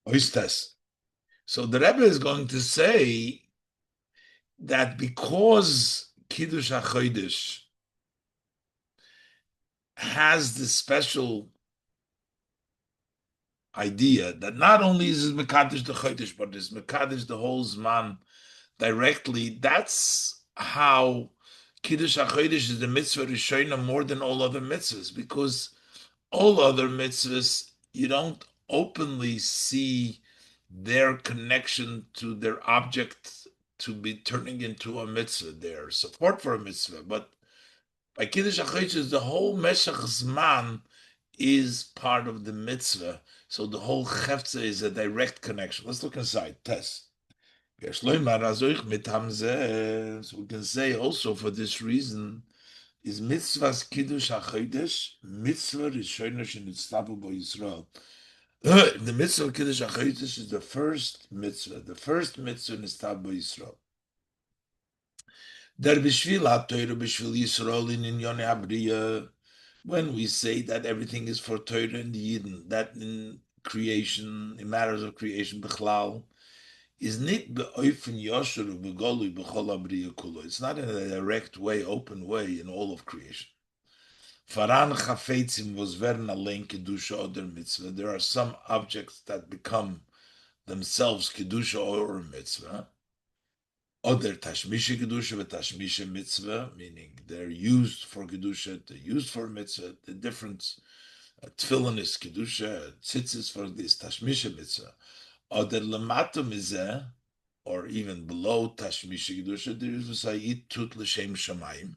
Oistes. So the Rebbe is going to say that because Kiddush HaChodesh has this special idea that not only is it Mekadosh the Chodesh, but it's Mekadosh the whole Zman directly, that's how Kiddush HaChodesh is the mitzvah Rishona more than all other mitzvahs, because all other mitzvahs, you don't openly see their connection to their object to be turning into a mitzvah, their support for a mitzvah. But by Kiddush HaChodesh, the whole Meshach Zman is part of the mitzvah. So the whole Heftzah is a direct connection. Let's look inside. Test. So we can say also for this reason is mitzvahs Kiddush HaChodesh, mitzvah Rishona shenitztavu bo Yisrael. The mitzvah of Kiddush HaChodesh is the first mitzvah nitztavu bo Yisrael. Der bishvil ha-Torah bishvil Yisrael in Inyone Abriya. When we say that everything is for Torah and Yidden, that in creation, in matters of creation, Bechlal, is nit be'ofen yosher u'begolui b'chol abriya kulo. It's not in a direct way, open way in all of creation. Faran chafetzim was veren alein kedusha oder mitzvah. There are some objects that become themselves kedusha or mitzvah. Other tashmisha kedusha v'tashmisha mitzvah, meaning they're used for kedusha, they're used for mitzvah. The difference, tefillin is kedusha, tzitzis for this tashmisha mitzvah. Other lamato mizeh, or even below tashmisha kedusha, there is v'sayit tut l'shem shamayim.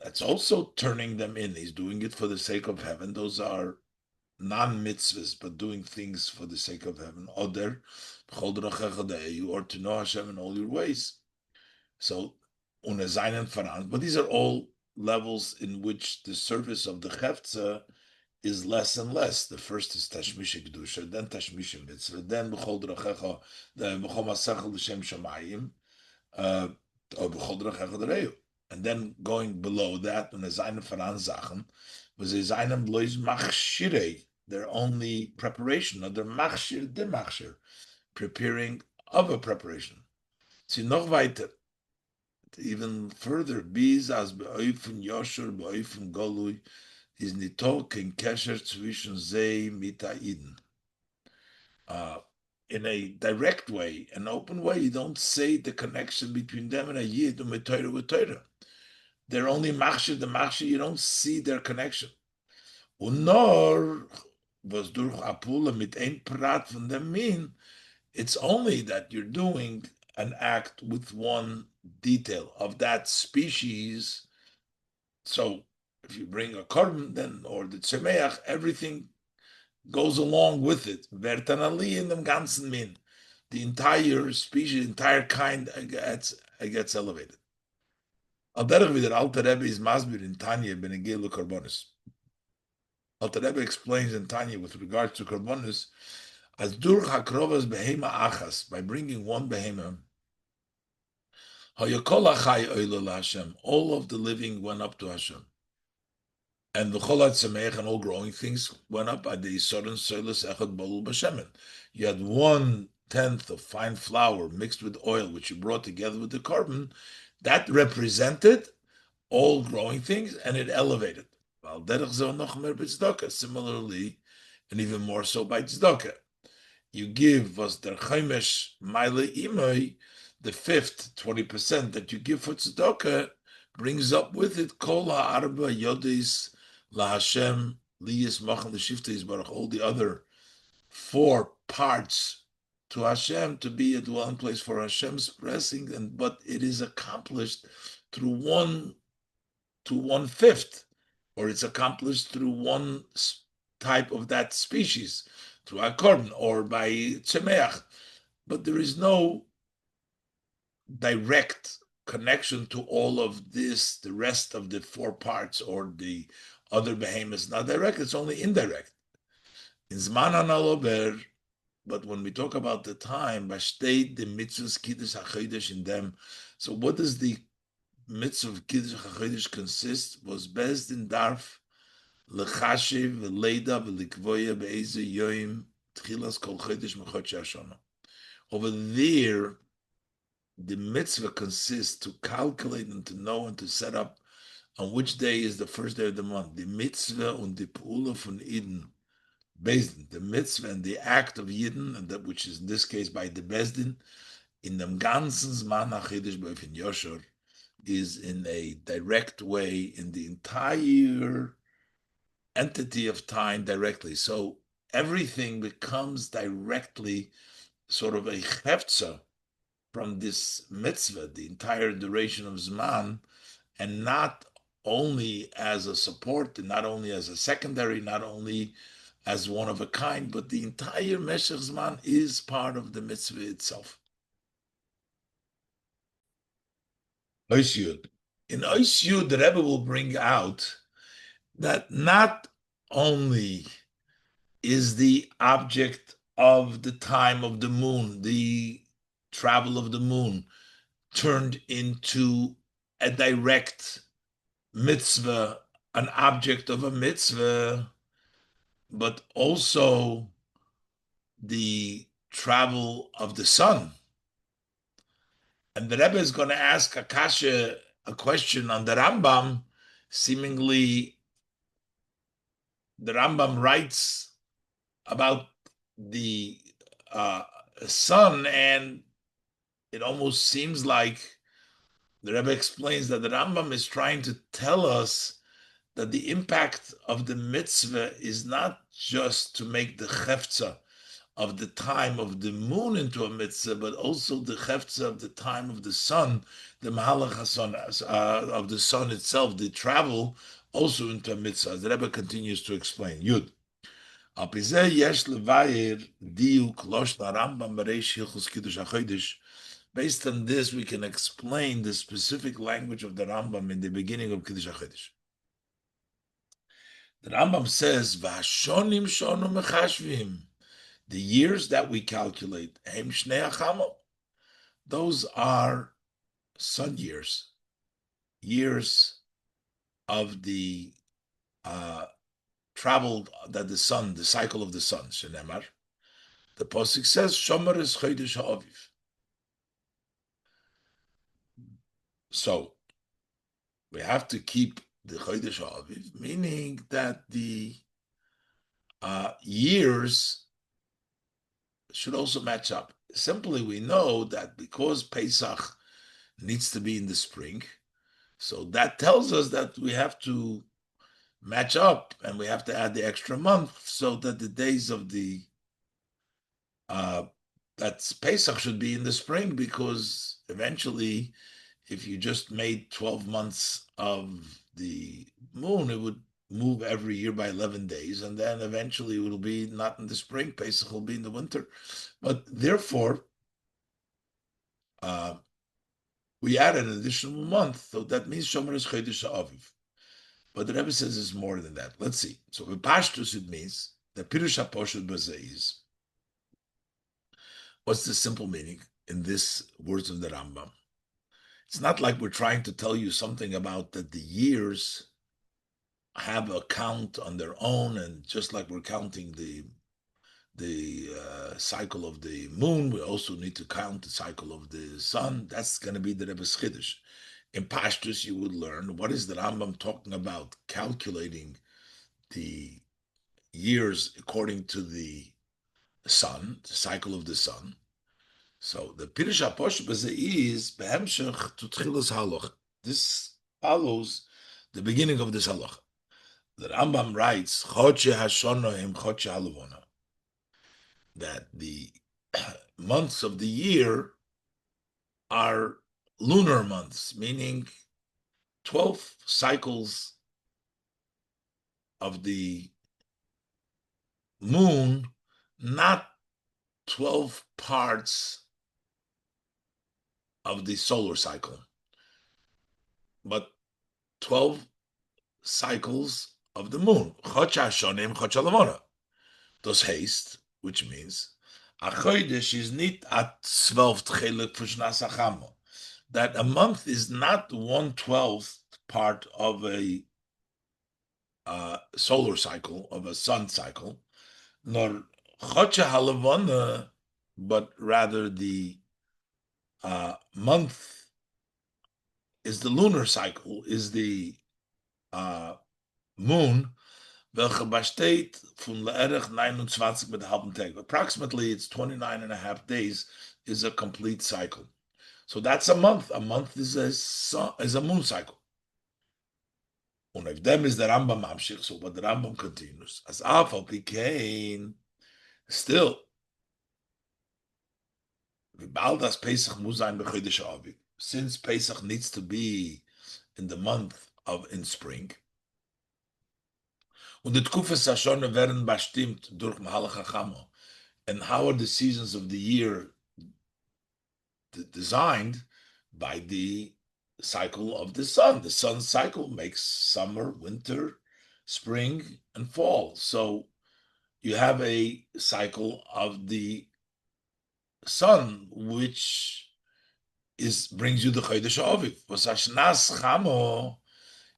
That's also turning them in. He's doing it for the sake of heaven. Those are non-mitzvahs, but doing things for the sake of heaven. Oder, or to know Hashem in all your ways. So, but these are all levels in which the service of the Heftzah is less and less. The first is Tashmisha Kedusha, then Tashmisha Mitzvah, then B'chol Drachecha, then B'chol Masechel L'Shem Shamayim, or B'chol Drachecha D'Reu. And then going below that, when there's Zayin Faran Zachen, was a Zayin Lois Machshirei, their only preparation, or their Machshir de Machshir, preparing of a preparation. See, noch weiter, even further, Biz as Be'oifen Yosher, Be'oifen Golui, is Nito Ken Kesher zwischen Zei Mita Eden. In a direct way, an open way, you don't say the connection between them and a Yid and with Torah. They're only machshir, the machshir, you don't see their connection. Unor was durch apula mit ein prat von dem min. It's only that you're doing an act with one detail of that species. So if you bring a korban, then or the tzemeach, everything goes along with it. Vertanali in dem ganzen min. The entire species, entire kind gets elevated. Al derech wie der alte Rebbe is masbir in Tanya benegelu karbonis. Alter Rebbe explains in Tanya with regards to karbonis as dur hakrovas behema achas, by bringing one behema. Hayakol achai oilel Hashem, all of the living went up to Hashem, and the cholat semeich and all growing things went up by the yisodin soilus echad bolul b'shemen. You had 1/10 of fine flour mixed with oil, which you brought together with the carbon. That represented all growing things, and it elevated. Similarly, and even more so by tzedakah. You give was der chaimesh maile imoi, the fifth 20% that you give for tzedakah brings up with it kol ha'arba yodis laHashem liyis machan l'shifta yisbarach, all the other 4 parts to Hashem, to be a dwelling place for Hashem's blessing, but it is accomplished through 1/5, or it's accomplished through one type of that species, through akorn or by tzemeach. But there is no direct connection to all of this, the rest of the 4 parts or the other behemoths. Not direct, it's only indirect. In Zman HaNalober, but when we talk about the time, Bashtei the mitzvahs Kiddush HaChodesh in them. So what does the mitzvah of Kiddush HaChodesh consist? Was best in darf lechashiv v'leida v'likvoya be'eze yoim tchilas kol chodesh mechodshei hashana. Over there, the mitzvah consists to calculate and to know and to set up on which day is the first day of the month. The mitzvah und die Pula von Eden, Bezdin, the mitzvah and the act of Yidden, and that which is in this case by the Bezdin, in dem ganzen Zman HaChidush B'Ofen Yosher, is in a direct way in the entire entity of time directly. So everything becomes directly sort of a hefza from this mitzvah, the entire duration of Zman, and not only as a support, and not only as a secondary, not only as one of a kind, but the entire Meshech Zman is part of the mitzvah itself. Ois Yud. In Ois Yud, the Rebbe will bring out that not only is the object of the time of the moon, the travel of the moon, turned into a direct mitzvah, an object of a mitzvah, but also the travel of the sun. And the Rebbe is going to ask Akasha a question on the Rambam. Seemingly, the Rambam writes about the sun, and it almost seems like the Rebbe explains that the Rambam is trying to tell us that the impact of the mitzvah is not just to make the chefza of the time of the moon into a mitzvah, but also the chefza of the time of the sun, the mahalach hason, of the sun itself, the travel also into a mitzvah. As the Rebbe continues to explain. Yud. Based on this, we can explain the specific language of the Rambam in the beginning of Kiddush HaChodesh. The Rambam says, "V'hashonim shonu mechashvim," the years that we calculate, hem shnei achamo, those are sun years, years of the travel that the sun, the cycle of the sun. Shenemar, the pasuk says, "Shomer es chodesh ha'aviv." So we have to keep the chodesh ha'aviv, meaning that the years should also match up. Simply, we know that because Pesach needs to be in the spring, so that tells us that we have to match up and we have to add the extra month so that the days of the that's Pesach should be in the spring, because eventually, if you just made 12 months of the moon, it would move every year by 11 days, and then eventually it will be not in the spring, Pesach will be in the winter. But therefore, we add an additional month, so that means Shomer is Chodesh Aviv. But the Rebbe says it's more than that. Let's see. So with Pashtus, it means that Pirush HaPoshut Bazeh is, what's the simple meaning in this words of the Rambam? It's not like we're trying to tell you something about that the years have a count on their own, and just like we're counting the cycle of the moon, we also need to count the cycle of the sun. That's going to be the Rebbe's Chiddush. In Pashtus, you would learn what is the Rambam talking about, calculating the years according to the sun, the cycle of the sun. So the Pirush HaPoshut is behemshech to Tchilas Halach. This follows the beginning of this halach. The Rambam writes, Chodshei Hashanah hem Chodshei Halavona, that the months of the year are lunar months, meaning 12 cycles of the moon, not 12 parts of the solar cycle, but 12 cycles of the moon. Chodshei Hashanah hem Chodshei Halavona. Das heißt, which means, a chodesh is nicht a 12th chelik for shnas hachama. That a month is not 1/12th part of a solar cycle, of a sun cycle, nor Chocha halavana, but rather the month is the lunar cycle, is the uh, moon, welche besteht von leerich 29 mit halben Tag. Approximately, it's 29 and a half days is a complete cycle. So that's a month. A month is a moon cycle. Und auf dem ist der Rambam amshich, so but the Rambam continues. As afal pikein, still, bald as Pesach muss sein bechodesh Aviv. Since Pesach needs to be in the month of in spring, und die Tkufes Hashone werden bestimmt durch Mahalach HaChamo. And how are the seasons of the year designed? By the cycle of the sun. The sun cycle makes summer, winter, spring, and fall. So you have a cycle of the sun, which brings you the Chodesh Aviv. Was Hashnas Chamo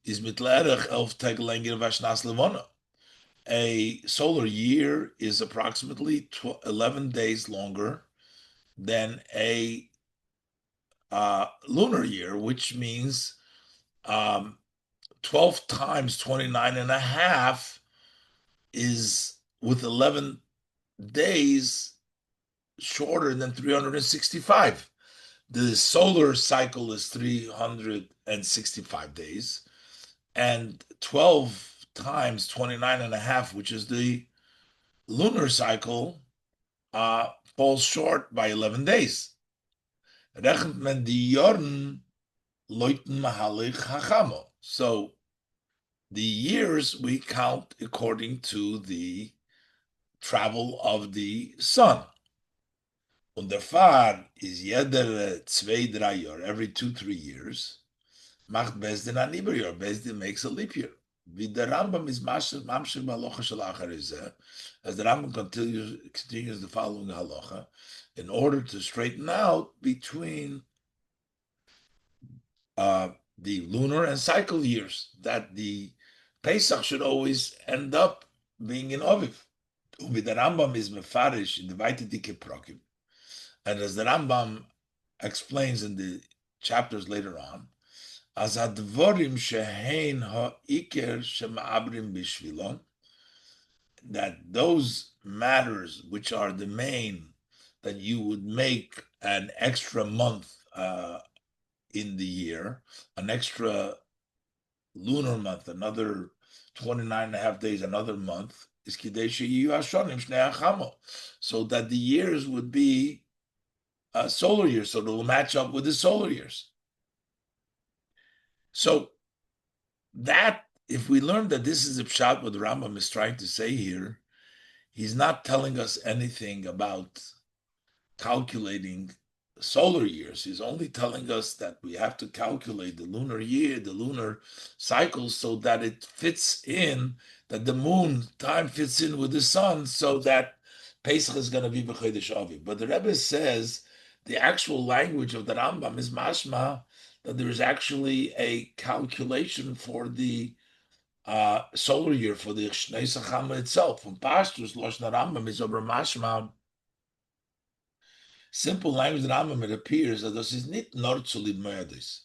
is mitlerech 11 Tage länger Vashnas Levona. A solar year is approximately 11 days longer than a lunar year, which means 12 times 29 and a half is with 11 days shorter than 365. The solar cycle is 365 days, and 12 times 29 and a half, which is the lunar cycle, falls short by 11 days. Rechnet men die Jorn leuten mahalich hachamo. So the years we count according to the travel of the sun. Und der Fahr is jeder 2-3 Jahre, every 2-3 years, macht Besdin an Iberjahr. Besdin makes a leap year. Wie der Rambam is mamshir halacha shel achar, as the Rambam continues the following halacha, in order to straighten out between the lunar and cycle years, that the Pesach should always end up being in Aviv. With the Rambam is mefarish in the Vaitidike Prokim, and as the Rambam explains in the chapters later on, as advorim shehein haiker shema'abrim bishvilon, that those matters which are the main, that you would make an extra month in the year, an extra lunar month, another 29 and a half days, another month, is Kideshi Hashonim Shnei Achamo, so that the years would be solar years, so it will match up with the solar years. So that, if we learn that this is a pshat, what the Rambam is trying to say here, he's not telling us anything about calculating solar years. He's only telling us that we have to calculate the lunar year, the lunar cycle, so that it fits in, that the moon time fits in with the sun, so that Pesach is going to be b'chodesh Aviv. But the Rebbe says the actual language of the Rambam is mashma, that there is actually a calculation for the solar year, for the Shnei Sachama itself. From Pashtus, Lashon Rambam is over mashma. Simple language Rambam, it appears that this is not nortzulid moedis.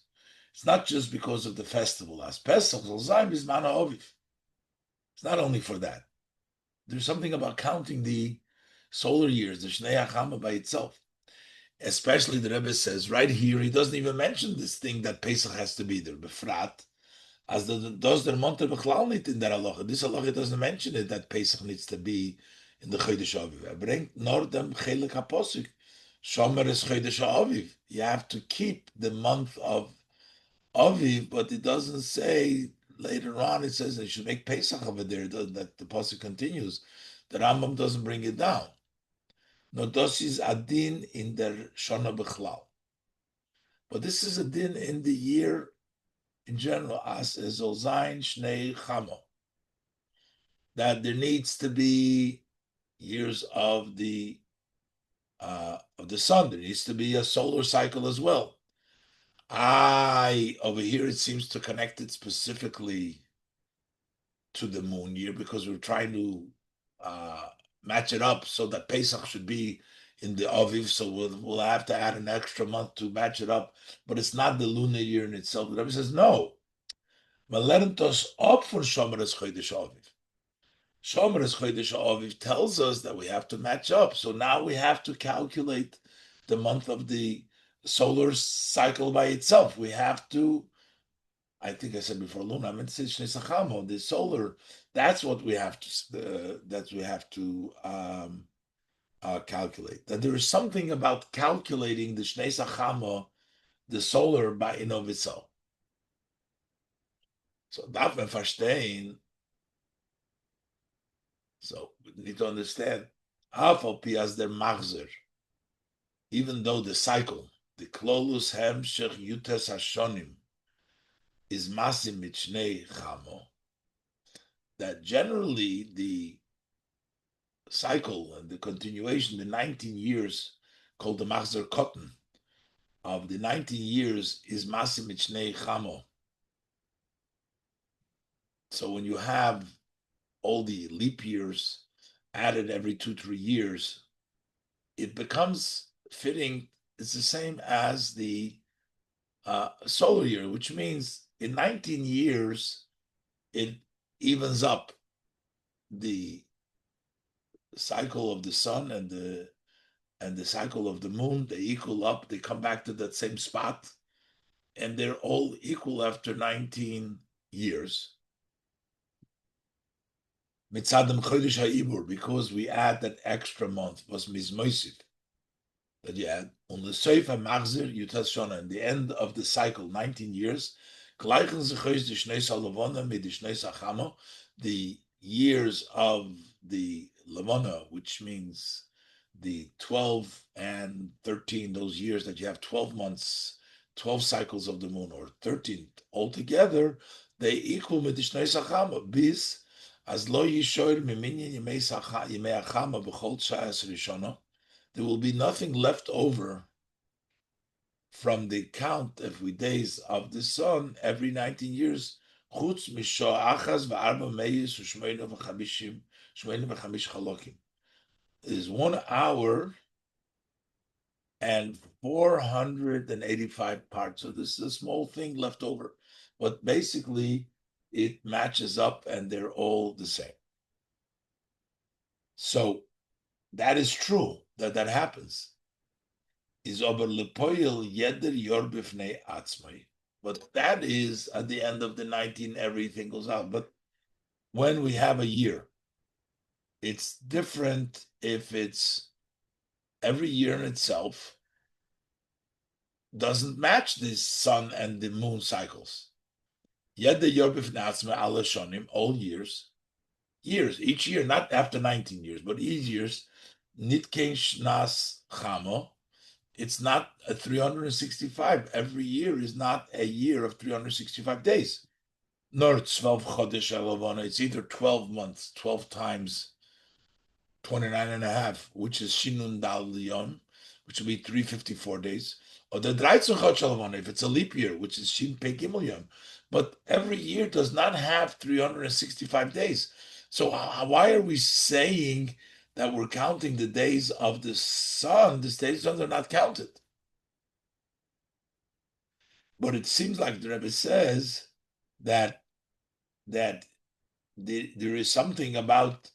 It's not just because of the festival. As Pesach Zolzaim is Mana Oviv. It's not only for that. There's something about counting the solar years, the Shnei Achama by itself. Especially the Rebbe says right here, he doesn't even mention this thing that Pesach has to be there. Befrat, as does the Monte Bechlal nicht in der Halacha. This Halacha doesn't mention it, that Pesach needs to be in the Chodesh Aviv. Bringt nor dem Chelik HaPosuk. Shomer is Chodesh Aviv. You have to keep the month of Aviv, but it doesn't say later on. It says they should make Pesach over there. That the pasuk continues. The Rambam doesn't bring it down. No, this is a din in der Shana Bechlal. But this is a din in the year in general, as Zolzain Shnei Chamo. That there needs to be years of the sun. There needs to be a solar cycle as well. Over here it seems to connect it specifically to the moon year, because we're trying to match it up so that Pesach should be in the Aviv. So we'll have to add an extra month to match it up. But it's not the lunar year in itself. The Rebbe says no. Malentos up for Shomeres Chodesh Aviv. Shomeres Chodesh Aviv tells us that we have to match up. So now we have to calculate the month of the solar cycle by itself. We have to, I think I said before, Luna, I meant to say the solar. That's what we have to. Calculate. That there is something about calculating the Shnei Sachama, the solar by in of itself. So darf man verstehen. So we need to understand. Afal pi as der Machzer, even though the cycle, the Klolus Hemshech Yutes Hashonim, is masim mit Shnei Chamo, that generally the cycle and the continuation, the 19 years called the Machzer Cotton, of the 19 years is masim mit Shnei Chamo. So when you have all the leap years added every 2-3 years, it becomes fitting. It's the same as the solar year, which means in 19 years, it evens up the cycle of the sun and the cycle of the moon. They equal up, they come back to that same spot, and they're all equal after 19 years. Mitzadam Chodesh HaIbur, because we add that extra month, was Mizmoisiv, that you add on the Seif HaMachzir Yutas Shona, in the end of the cycle, 19 years, Gleichen Zechois the Shnei Salavona mit the Shnei Sachamo, the years of the Lavona, which means the 12 and 13, those years that you have 12 months, 12 cycles of the moon, or 13 altogether, they equal with the Shnei Sachamo, bis as lo yishoir miminyan yimei achama b'chol shayas rishona, there will be nothing left over from the count every days of the sun every 19 years. Chutz misho achas v'arba meyis u'shmeinu v'chamish chalokim. It is 1 hour and 485 parts. So this is a small thing left over, but basically it matches up and they're all the same. So that is true, that happens. Is over lepoil yeder yor b'fnei atzmai. But that is at the end of the 19, everything goes out. But when we have a year, it's different if it's every year in itself doesn't match the sun and the moon cycles. Yeder yor b'fnei atzmai ala shonim, all years, each year, not after 19 years, but each years, nitkein shnas chamo, it's not a 365. Every year is not a year of 365 days. Nor 12 chodesh elavona. It's either 12 months, 12 times 29 and a half, which is shinun dal liyom, which will be 354 days. Or the 13 chodesh elavona, if it's a leap year, which is shin pe gimel yom. But every year does not have 365 days. So why are we saying that we're counting the days of the sun? The days of the sun are not counted. But it seems like the Rebbe says that there is something about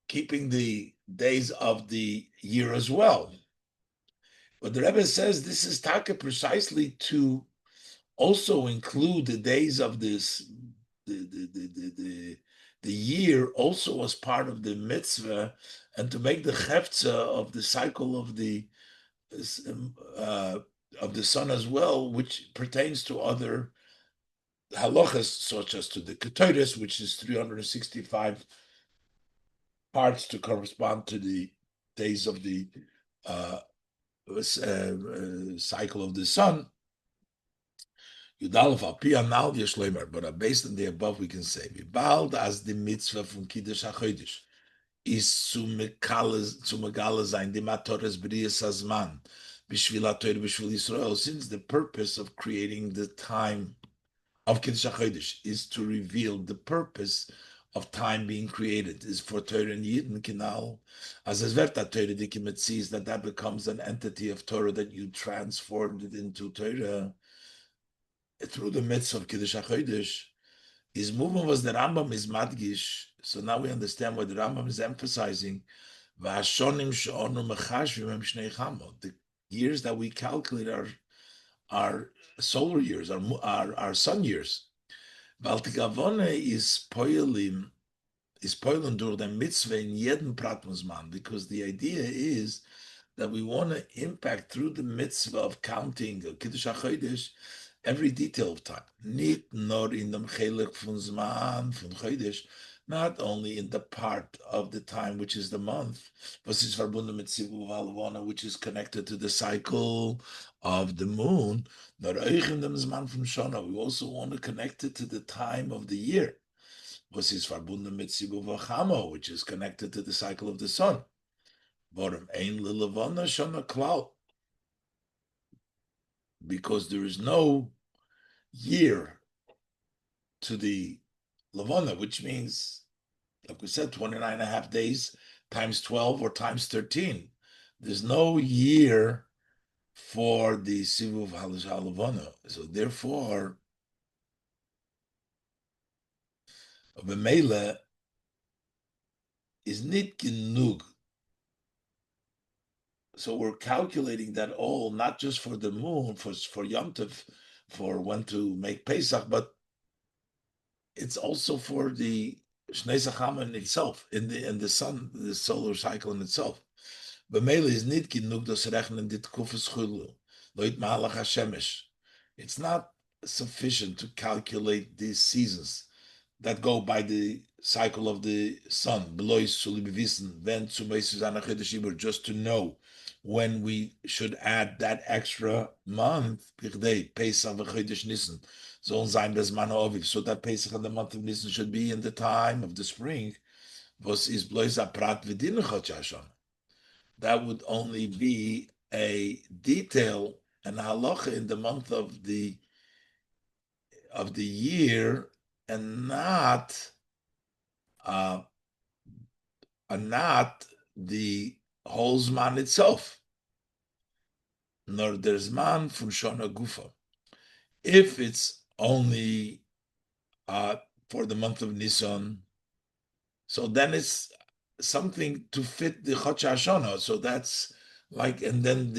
keeping the days of the year as well. But the Rebbe says this is taka precisely to also include the days of this the year also as part of the mitzvah, and to make the chefza of the cycle of the sun as well, which pertains to other halachas, such as to the Ketores, which is 365 parts to correspond to the days of the cycle of the sun. But based on the above, we can say, bald as the mitzvah from Kiddush HaChodesh is zu megala sein, the matores brias hazman, b'shvil HaTorah, b'shvil Yisrael, since the purpose of creating the time of Kiddush HaChodesh is to reveal the purpose of time being created is for Torah and Yidden Kinal. As es wird Torah dikimet sees that becomes an entity of Torah that you transformed it into Torah through the midst of Kiddush HaChodesh. His movement was the Rambam is Madgish. So now we understand what the Rambam is emphasizing. The years that we calculate are solar years, are sun years. Baltikavone is poilen durch the mitzvah in jeden Pratmusman, because the idea is that we want to impact through the mitzvah of counting Kiddush HaChodesh every detail of time. Nicht nur in dem Chelik von Zman von Chodesh, not only in the part of the time which is the month, was is verbunden mit Sivuv Halvona, which is connected to the cycle of the moon, nor euch in dem Zman from Shona. We also want to connect it to the time of the year. Was is verbunden mit Sivuv Chamo, which is connected to the cycle of the sun. Vorum ein lilavona shona klal, because there is no year to the Lavona, which means, like we said, 29 and a half days times 12 or times 13. There's no year for the Sivuv Halavona. So therefore, Bemele is nit genug. So we're calculating that all, not just for the moon, for Yom Tov, for when to make Pesach, but it's also for the Shnei Sachaman itself, in the sun, the solar cycle in itself. B'meila is nit genug das rechnen dit kufes chulu, loit malach hashemesh. It's not sufficient to calculate these seasons that go by the cycle of the sun. Belois shuli bewissen, when zu meisus an Chodesh, just to know when we should add that extra month, Pirdei, Pesach v'Chodesh Nisan, sollen sein Bezman Oviv, so that Pesach and the month of Nisan should be in the time of the spring, was is blois a prat v'din Chodesh. That would only be a detail and halacha in the month of the year, and not the whole zman itself, nor der zman from Shona Gufa. If it's only for the month of Nisan, so then it's something to fit the Chotsh Hashanah. So that's like, and then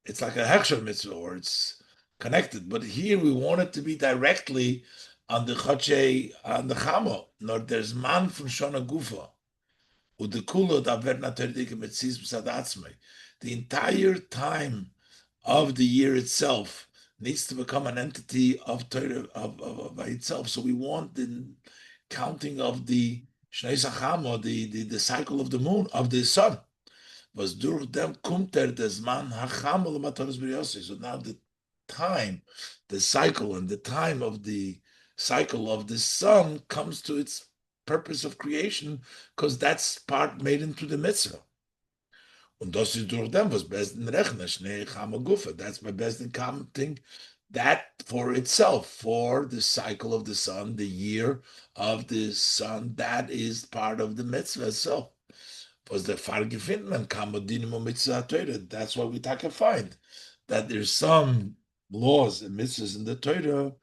it's like a Hechsher mitzvah, or it's connected. But here we want it to be directly on the Chotsh, on the Chamo, nor there's man from Shona Gufa. The entire time of the year itself needs to become an entity of Torah by itself. So we want the counting of the Shnei Sachamo, the cycle of the moon, of the sun. Was durch dem kommt des man hachamo l'matoros b'riyosei. So now the time, the cycle, and the time of the cycle of the sun comes to its purpose of creation, because that's part made into the mitzvah. Und das ist durch dem, was besten rechnen, Shnei Chama Gufa. That's by besten counting that for itself, for the cycle of the sun, the year of the sun, that is part of the mitzvah itself. Was the Fargefindman Kamodinimo Mitzvah Torah. That's why we take a find that there's some laws and mitzvahs in the Torah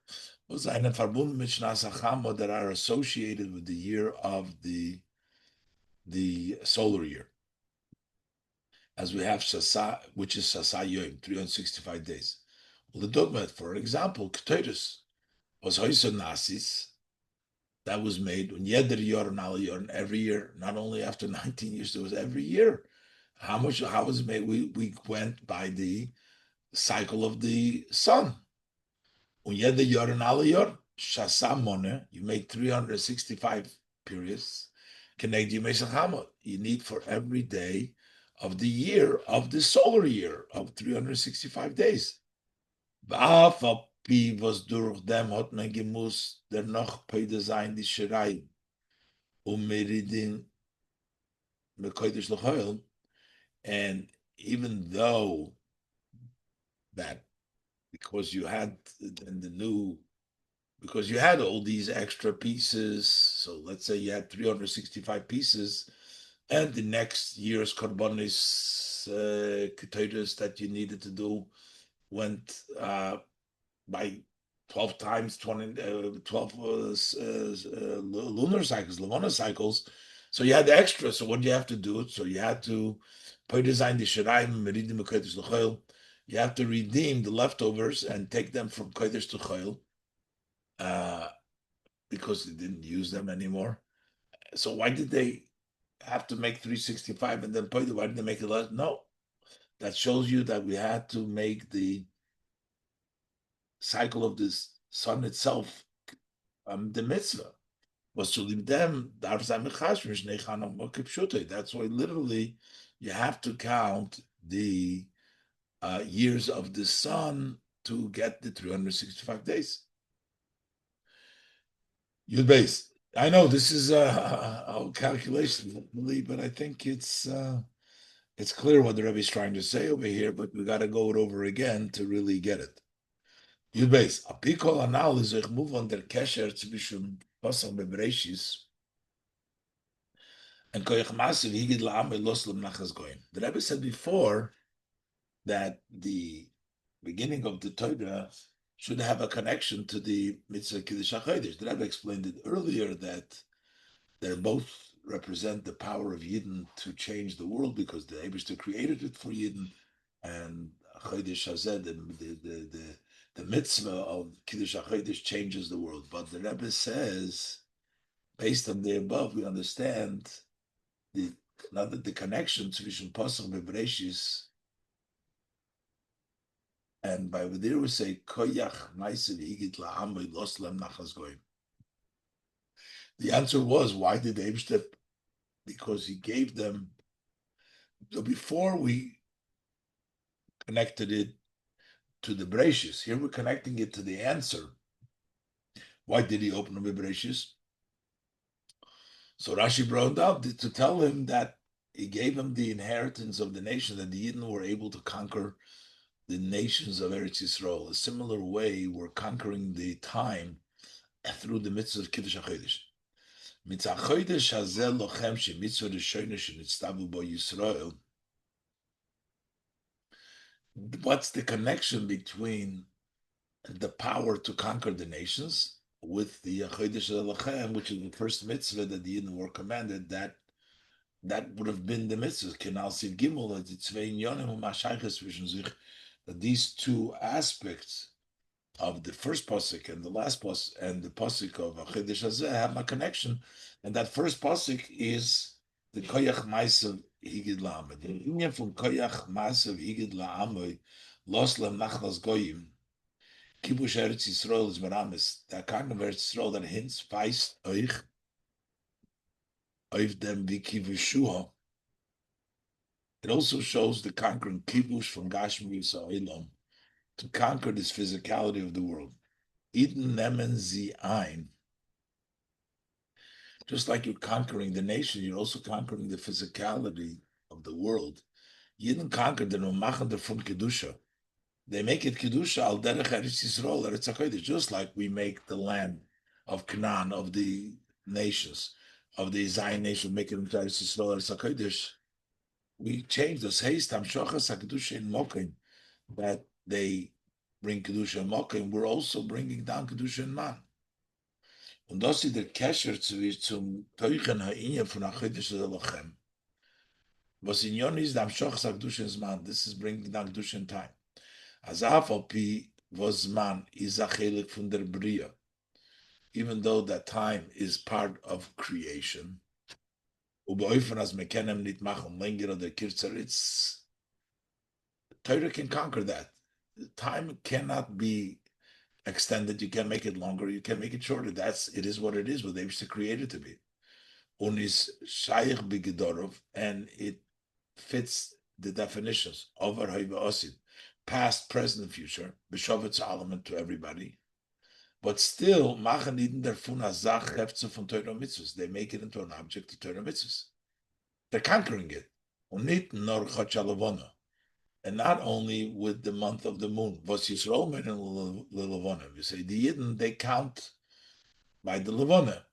was eine verbunden mit Shnas Hachamo that are associated with the year of the solar year. As we have Shasa, which is Shasa Yom, 365 days. Well, the dogma, for example, Keteris was Hoyson Nasis, that was made on Yeder Yor and Al Yor, every year, not only after 19 years, it was every year. How was it made? We went by the cycle of the sun. On Yeder Yor and Al Yor, Shasa Mone, you make 365 periods. You need for every day of the year, of the solar year, of 365 days. Was durch dem hat man gemusst der noch peide sein die Scherei meridin mekoidish l'choil, and even though that, because you had in the new, because you had all these extra pieces, So let's say you had 365 pieces, and the next year's korbanis ketores that you needed to do went by 12 times 20, 12 lunar cycles, lunar cycles. So you had the extra. So what do you have to do? So you had to design the shiraim, meridim kodesh l'choil. You have to redeem the leftovers and take them from kodesh to choil because they didn't use them anymore. So why did they have to make 365 and then put it? Why didn't they make it less? No, that shows you that we had to make the cycle of this sun itself the mitzvah was to leave them. That's why literally you have to count the years of the sun to get the 365 days. Yud base. I know this is a calculation, but I think it's clear what the Rebbe is trying to say over here, but we got to go it over again to really get it. Yud base. A pikol anal is ich move on der Kesher zwischen Pasach beBreishis and Koyach Masiv Higid La'am Eloslam Nachas Goyim. The Rebbe said before that the beginning of the Torah should have a connection to the Mitzvah Kiddush HaChodesh. The Rebbe explained it earlier that they both represent the power of Yidden to change the world because the Eibishter created it for Yidden, and Chodesh Hazeh, the mitzvah of Kiddush HaChodesh changes the world. But the Rebbe says, based on the above, we understand the connection between Pasach and Bereshis, and by there we say Koyach Ma'aser Higit La'am Loslam Nachas Goyim. The answer was, why did the Eibishter? Because he gave them, before we connected it to the Bereshis, here we're connecting it to the answer. Why did he open the Bereshis? So Rashi brought up to tell him that he gave him the inheritance of the nation, that the Yidden were able to conquer the nations of Eretz Yisrael. A similar way, we're conquering the time through the mitzvah of Kiddush HaChodesh. Mitzvah HaChodesh hazeh lochem shemitzvah rishonah shenitztavu bo Yisrael. What's the connection between the power to conquer the nations with the Chodesh Lachem, which is the first mitzvah that the Yidden were commanded? That would have been the mitzvah. Kenal Siv Gimel, that these two aspects of the first pasuk and the last pasuk and the pasuk of Chodesh Hazeh have a connection, and that first pasuk is the Koyach Ma'aser Higid La'amay. The union from Koyach Ma'aser Higid La'amay, Los Lem Nachlas Goyim. Kibush Eretz Yisrael is Meramis. Der Kang of Eretz Yisrael that hints weist euch auf dem wie Kibushuha. It also shows the conquering Kibush from Gashmi Yisraelam to conquer this physicality of the world. Eden nemen sie ein. Just like you're conquering the nation, you're also conquering the physicality of the world. Yidden conquered the Nomachande from Kedusha. They make it Kedusha al derech Eretz Yisrael, Eretz HaKodesh, just like we make the land of Canaan, of the nations, of the Zion nation, make it Eretz Yisrael, Eretz HaKodesh. We change this haste, Shochas HaKedusha in Mokim, that they bring Kedusha in Mokim. We're also bringing down Kedusha in Man. Und das ist der Kesher zum Teuchen ha'inyan von HaKodesh Lachem. Was in Yon is, Shochas HaKedusha in Man. This is bringing down Kedusha in time. Was man is a chelik from der Bria, even though that time is part of creation. It's Torah can conquer that. Time cannot be extended. You can make it longer. You can make it shorter. It is what it is. What they used to create it to be. Unis shayich bigidorov, and it fits the definitions of Arhaiva Osid. Past, present, future, b'shovetz element to everybody, but still, machen Eden der fun azach hefze von Torah mitzvahs. They make it into an object of Torah mitzvahs. They're conquering it, und nicht nor chachalavona, and not only with the month of the moon. Was Yisrael men in Levona? We say the Yidden they count by the Levona.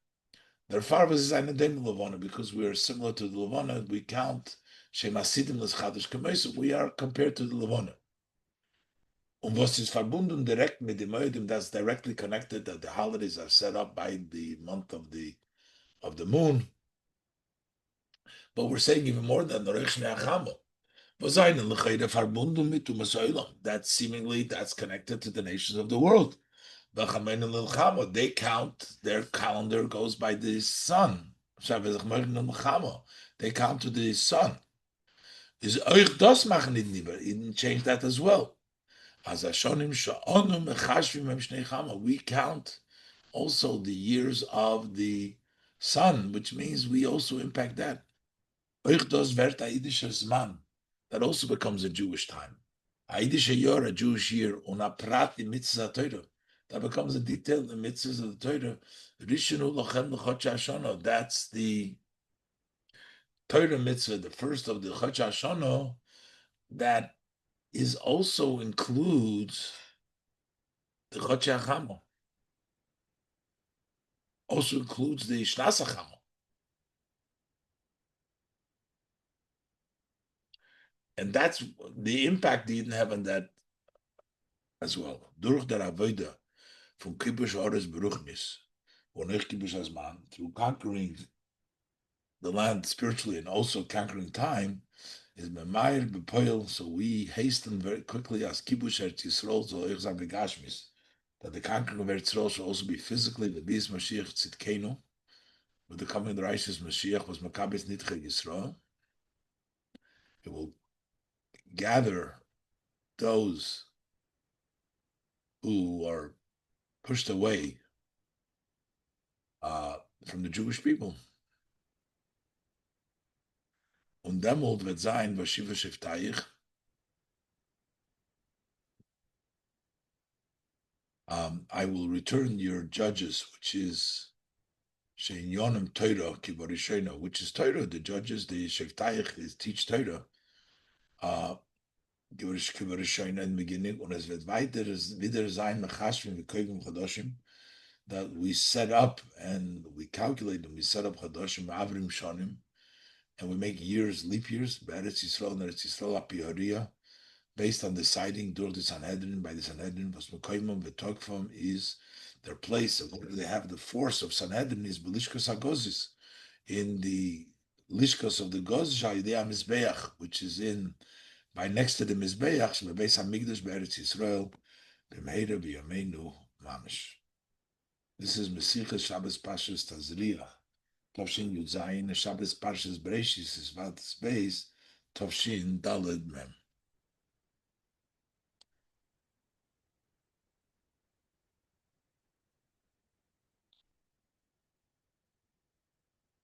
Their fathers is eine dem Levana because we are similar to the Levana. We count Shemasidim l'schadish kamesu. We are compared to the Levana. Und was ist verbunden direkt mit dem Moedim, that's directly connected that the holidays are set up by the month of the moon. But we're saying even more than the Rosh Hashanah. Was eine Lechede verbunden mit Umasoilam. That seemingly that's connected to the nations of the world. They count, their calendar goes by the sun. They count to the sun. Is euch das machen nicht lieber? He didn't change that as well. We count also the years of the sun, which means we also impact that. Euch das wird a Yiddisches Zman. That also becomes a Jewish time. A Yiddische year, a Jewish year, und a Prat in Mitzvah Torah. That becomes a detail in mitzvahs of the Torah. Rishonu lochem l'chotsh hashanah. That's the Torah mitzvah, the first of the Chotsh hashanah, that is also includes the Chotsh HaChama, also includes the Shnas HaChama. And that's the impact they didn't have on that as well. Durch der Avodah from Kibush Ores Beruchnis, or Nech Kibush Azman, through conquering the land spiritually and also conquering time, is Memayr Bepoil, so we hasten very quickly as Kibush Eretz Yisrael, so Echzam Begashmis, that the conquering of Eretz Yisrael should also be physically, the Beis Mashiach Tzidkenu, with the coming of the righteous Mashiach was Makabes Nitche Yisrael. It will gather those who are pushed away from the Jewish people. Und demult wird sein, Vashiva Shiftayich, I will return your judges, which is Shein Yonim Torah Kibarishena, which is Torah. The judges, the Shiftayich, is teach Torah. Kibarishena in the beginning, und es wird weiter wieder sein, Mechashvim v'koivim Chadoshim, that we set up and we calculate and we set up Chadoshim, Avrim Shonim, and we make years, leap years, Eretz Yisrael and Eretz Yisrael Apiyoria, based on deciding during the Sanhedrin, by the Sanhedrin, was Mekoimim v'tokfam is their place of where they have the force of Sanhedrin is Belishkos HaGozis, in the Lishkos of the Goz, Sha'idei HaMizbeach, which is in, by next to the Mizbeach, Sh'bebeis HaMikdash Be'eretz Yisrael, B'meira B'yameinu Mamish. This is Mesichas Shabbos Pashas Tazriach, Tovshin Yud Zayin, Shabbos Pashas Bereshis is Vatas Beis, Tovshin Daled Mem.